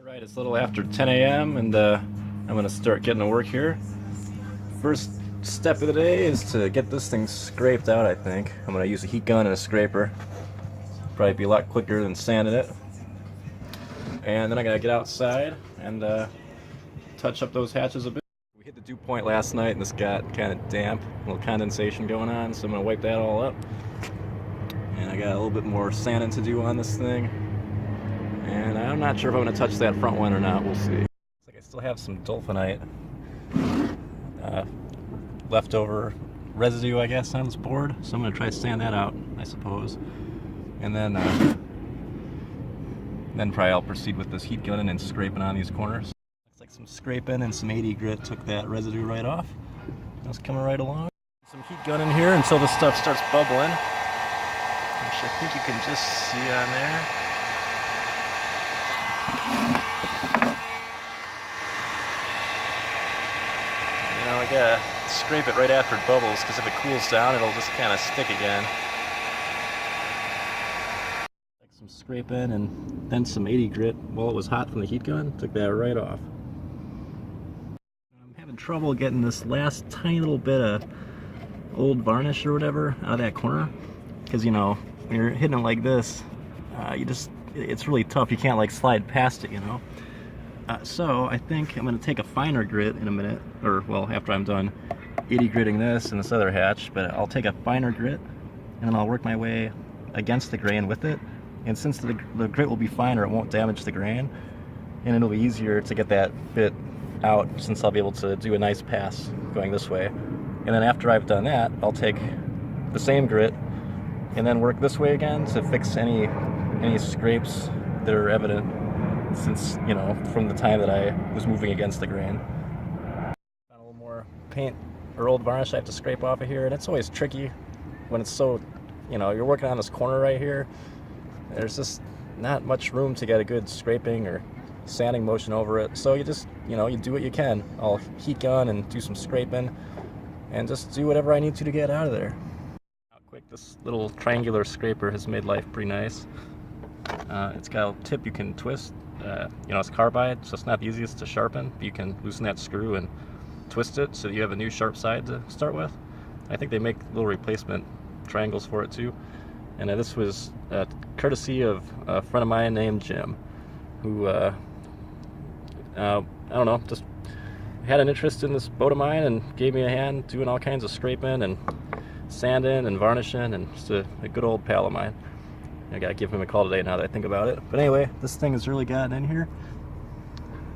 Alright, it's a little after 10 a.m. and I'm going to start getting to work here. First step of the day is to get this thing scraped out, I think. I'm going to use a heat gun and a scraper. Probably be a lot quicker than sanding it. And then I got to get outside and touch up those hatches a bit. We hit the dew point last night and this got kind of damp, a little condensation going on, so I'm going to wipe that all up. And I got a little bit more sanding to do on this thing. And I'm not sure if I'm going to touch that front one or not. We'll see. Looks like I still have some dolphinite leftover residue, I guess, on this board. So I'm going to try to sand that out, I suppose. And then probably I'll proceed with this heat gun and scraping on these corners. Looks like some scraping and some 80 grit took that residue right off. That's coming right along. Some heat gun in here until the stuff starts bubbling, which I think you can just see on there. You know, I gotta scrape it right after it bubbles, because if it cools down, it'll just kind of stick again. Like some scraping and then some 80 grit while it was hot from the heat gun. Took that right off. I'm having trouble getting this last tiny little bit of old varnish or whatever out of that corner, because you know, when you're hitting it like this, it's really tough. You can't like slide past it, you know. So I think I'm going to take a finer grit in a minute, or well, after I'm done 80 gritting this and this other hatch, but I'll take a finer grit and then I'll work my way against the grain with it. And since the grit will be finer, it won't damage the grain, and it'll be easier to get that bit out since I'll be able to do a nice pass going this way. And then after I've done that, I'll take the same grit and then work this way again to fix any scrapes that are evident since, you know, from the time that I was moving against the grain. Found a little more paint or old varnish I have to scrape off of here, and it's always tricky when it's so, you know, you're working on this corner right here. There's just not much room to get a good scraping or sanding motion over it, so you just, you know, you do what you can. I'll heat gun and do some scraping and just do whatever I need to get out of there. How quick this little triangular scraper has made life pretty nice. It's got a tip you can twist. You know, it's carbide, so it's not the easiest to sharpen, but you can loosen that screw and twist it so you have a new sharp side to start with. I think they make little replacement triangles for it too. And this was courtesy of a friend of mine named Jim, who, I don't know, just had an interest in this boat of mine and gave me a hand doing all kinds of scraping and sanding and varnishing, and just a good old pal of mine. I gotta give him a call today now that I think about it. But anyway, this thing has really gotten in here,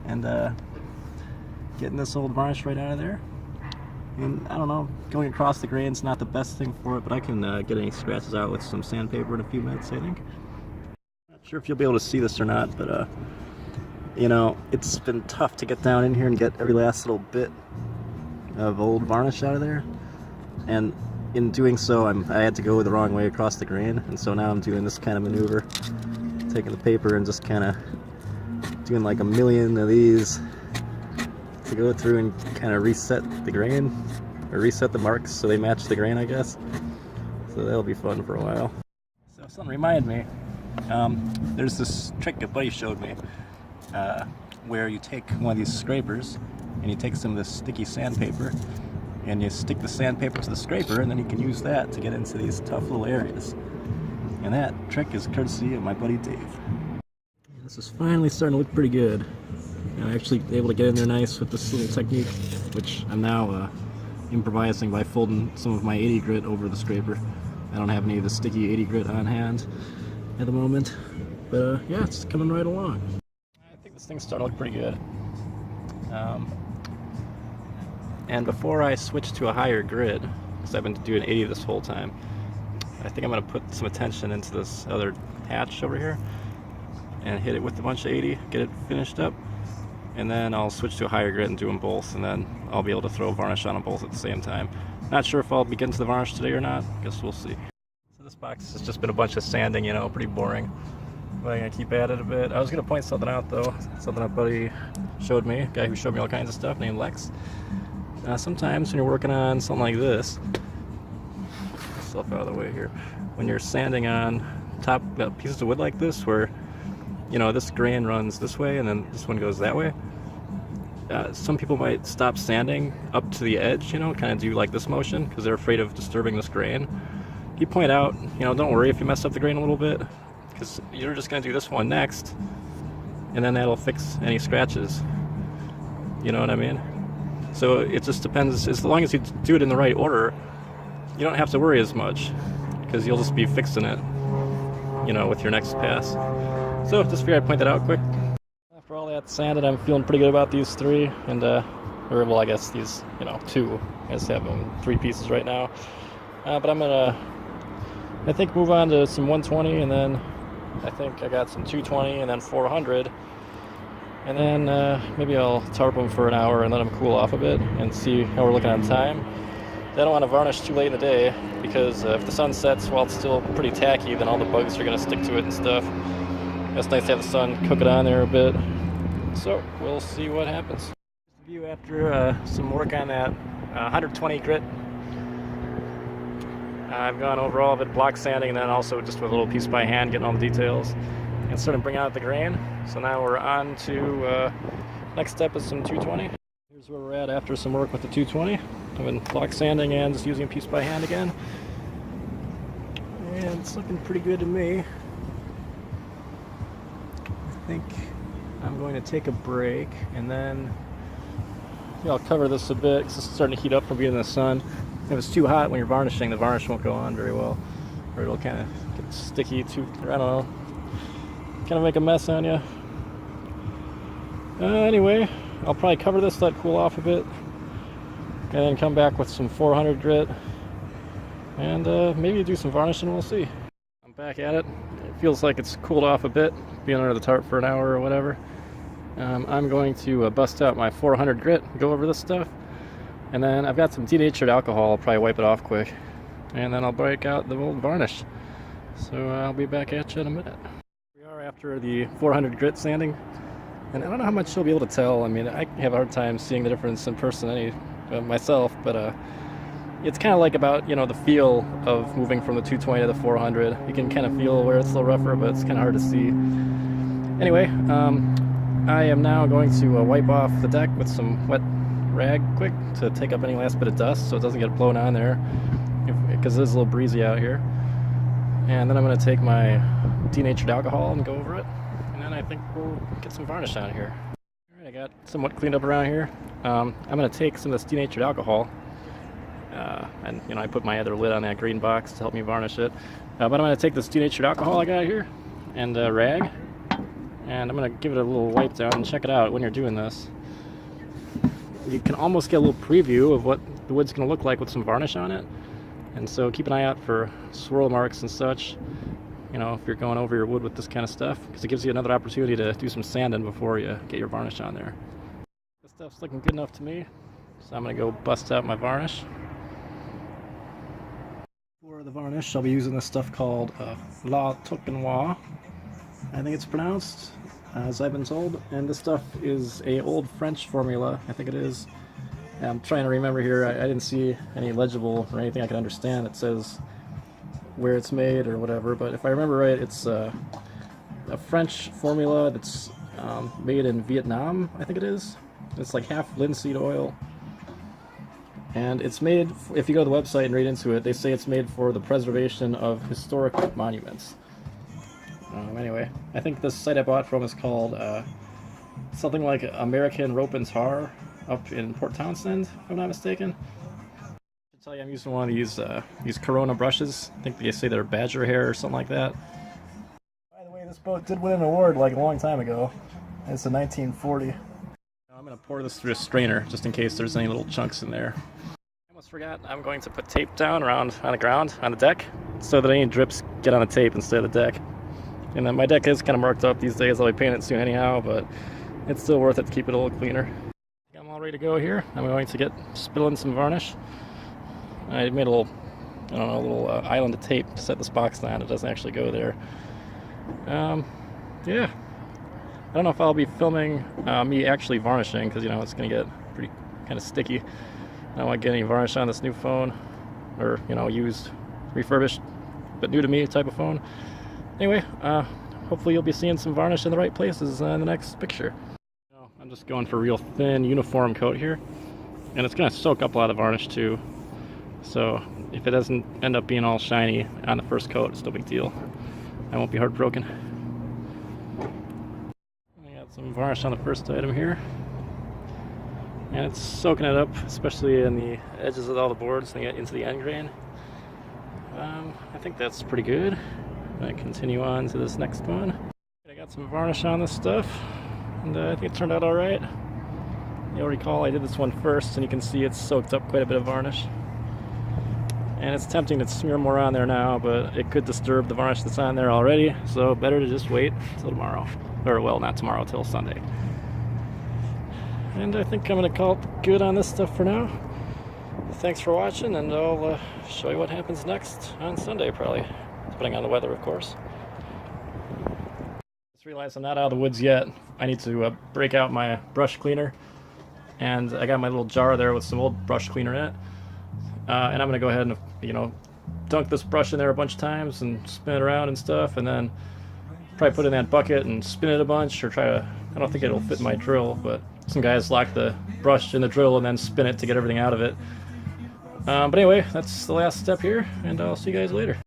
and getting this old varnish right out of there. And I don't know, going across the grain's not the best thing for it, but I can get any scratches out with some sandpaper in a few minutes, I think. Not sure if you'll be able to see this or not, but you know, it's been tough to get down in here and get every last little bit of old varnish out of there. And in doing so, I had to go the wrong way across the grain, and so now I'm doing this kind of maneuver, taking the paper and just kind of doing like a million of these to go through and kind of reset the grain, or reset the marks so they match the grain, I guess. So that'll be fun for a while. So something reminded me, there's this trick a buddy showed me, where you take one of these scrapers and you take some of this sticky sandpaper and you stick the sandpaper to the scraper, and then you can use that to get into these tough little areas. And that trick is courtesy of my buddy Dave. This is finally starting to look pretty good. I'm actually able to get in there nice with this little technique, which I'm now improvising by folding some of my 80 grit over the scraper. I don't have any of the sticky 80 grit on hand at the moment, but yeah, it's coming right along. I think this thing's starting to look pretty good. And before I switch to a higher grid, because I've been doing 80 this whole time, I think I'm going to put some attention into this other hatch over here and hit it with a bunch of 80, get it finished up, and then I'll switch to a higher grid and do them both, and then I'll be able to throw varnish on them both at the same time. Not sure if I'll be getting to the varnish today or not. Guess we'll see. So this box has just been a bunch of sanding, you know, pretty boring. But I'm going to keep at it a bit. I was going to point something out though, something a buddy showed me, a guy who showed me all kinds of stuff named Lex. Sometimes when you're working on something like this, get stuff out of the way here, when you're sanding on top pieces of wood like this, where you know, this grain runs this way and then this one goes that way. Some people might stop sanding up to the edge, you know, kind of do like this motion because they're afraid of disturbing this grain. You point out, you know, don't worry if you mess up the grain a little bit, because you're just going to do this one next, and then that'll fix any scratches. You know what I mean? So it just depends. As long as you do it in the right order, you don't have to worry as much, because you'll just be fixing it, you know, with your next pass. So just figured I'd point that out quick. After all that sanded, I'm feeling pretty good about these three, and or well, I guess these, you know, two. I just have them in 3 pieces right now. But I'm gonna, I think, move on to some 120, and then I think I got some 220, and then 400, and then maybe I'll tarp them for an hour and let them cool off a bit and see how we're looking on time. I don't want to varnish too late in the day, because if the sun sets while it's still pretty tacky, then all the bugs are going to stick to it and stuff. It's nice to have the sun cook it on there a bit. So we'll see what happens. View after some work on that 120 grit. I've gone over all of it, block sanding, and then also just with a little piece by hand, getting all the details and starting to bring out the grain. So now we're on to next step is some 220. Here's where we're at after some work with the 220. I've been block sanding and just using a piece by hand again, and it's looking pretty good to me. I think I'm going to take a break, and then I'll cover this a bit because it's starting to heat up from being in the sun. If it's too hot when you're varnishing, the varnish won't go on very well, or it'll kind of get sticky too, or I don't know, kind of make a mess on you. Anyway, I'll probably cover this, let it cool off a bit, and then come back with some 400 grit, and maybe do some varnishing, we'll see. I'm back at it. It feels like it's cooled off a bit, being under the tarp for an hour or whatever. I'm going to bust out my 400 grit, go over this stuff. And then I've got some denatured alcohol. I'll probably wipe it off quick, and then I'll break out the old varnish. So I'll be back at you in a minute. We are after the 400 grit sanding, and I don't know how much you'll be able to tell. I mean, I have a hard time seeing the difference in person myself, but it's kind of like about, you know, the feel of moving from the 220 to the 400. You can kind of feel where it's a little rougher, but it's kind of hard to see. Anyway, I am now going to wipe off the deck with some wet rag quick to take up any last bit of dust so it doesn't get blown on there, because it is a little breezy out here. And then I'm going to take my denatured alcohol and go over it, and then I think we'll get some varnish on here. Alright, I got somewhat cleaned up around here. I'm going to take some of this denatured alcohol, and you know, I put my other lid on that green box to help me varnish it, but I'm going to take this denatured alcohol I got here and rag, and I'm going to give it a little wipe down and check it out. When you're doing this, you can almost get a little preview of what the wood's going to look like with some varnish on it. And so keep an eye out for swirl marks and such, you know, if you're going over your wood with this kind of stuff, because it gives you another opportunity to do some sanding before you get your varnish on there. This stuff's looking good enough to me, so I'm going to go bust out my varnish. For the varnish, I'll be using this stuff called La Toquenoise, I think it's pronounced, as I've been told, and this stuff is a old French formula, I think it is. I'm trying to remember here, I didn't see any legible or anything I can understand that says where it's made or whatever, but if I remember right, it's a French formula that's made in Vietnam, I think it is. It's like half linseed oil, and it's made, if you go to the website and read into it, they say it's made for the preservation of historic monuments. Anyway, I think this site I bought from is called something like American Rope and Tar up in Port Townsend, if I'm not mistaken. I should tell you, I'm using one of these Corona brushes. I think they say they're badger hair or something like that. By the way, this boat did win an award like a long time ago. It's a 1940. I'm going to pour this through a strainer just in case there's any little chunks in there. I almost forgot, I'm going to put tape down around on the ground, on the deck, so that any drips get on the tape instead of the deck. And then my deck is kind of marked up these days. I'll be painting it soon anyhow, but it's still worth it to keep it a little cleaner. I'm all ready to go here. I'm going to spill in some varnish. I made a little, I don't know, a little island of tape to set this box down. It doesn't actually go there. Yeah. I don't know if I'll be filming me actually varnishing, because, you know, it's going to get pretty kind of sticky. I don't want to get any varnish on this new phone, or, you know, used, refurbished, but new to me type of phone. Anyway, hopefully you'll be seeing some varnish in the right places in the next picture. I'm just going for a real thin uniform coat here, and it's going to soak up a lot of varnish too, so if it doesn't end up being all shiny on the first coat, it's no big deal. I won't be heartbroken. I got some varnish on the first item here, and it's soaking it up, especially in the edges of all the boards and into the end grain. I think that's pretty good. I continue on to this next one. I got some varnish on this stuff, and I think it turned out alright. You'll recall I did this one first, and you can see it's soaked up quite a bit of varnish. And it's tempting to smear more on there now, but it could disturb the varnish that's on there already, so better to just wait till tomorrow. Or, well, not tomorrow, till Sunday. And I think I'm going to call it good on this stuff for now. Thanks for watching, and I'll show you what happens next on Sunday, probably. Depending on the weather, of course. Just realized I'm not out of the woods yet. I need to break out my brush cleaner. And I got my little jar there with some old brush cleaner in it. And I'm going to go ahead and, you know, dunk this brush in there a bunch of times and spin it around and stuff, and then probably put it in that bucket and spin it a bunch, or try to, I don't think it'll fit in my drill, but some guys lock the brush in the drill and then spin it to get everything out of it. But anyway, that's the last step here, and I'll see you guys later.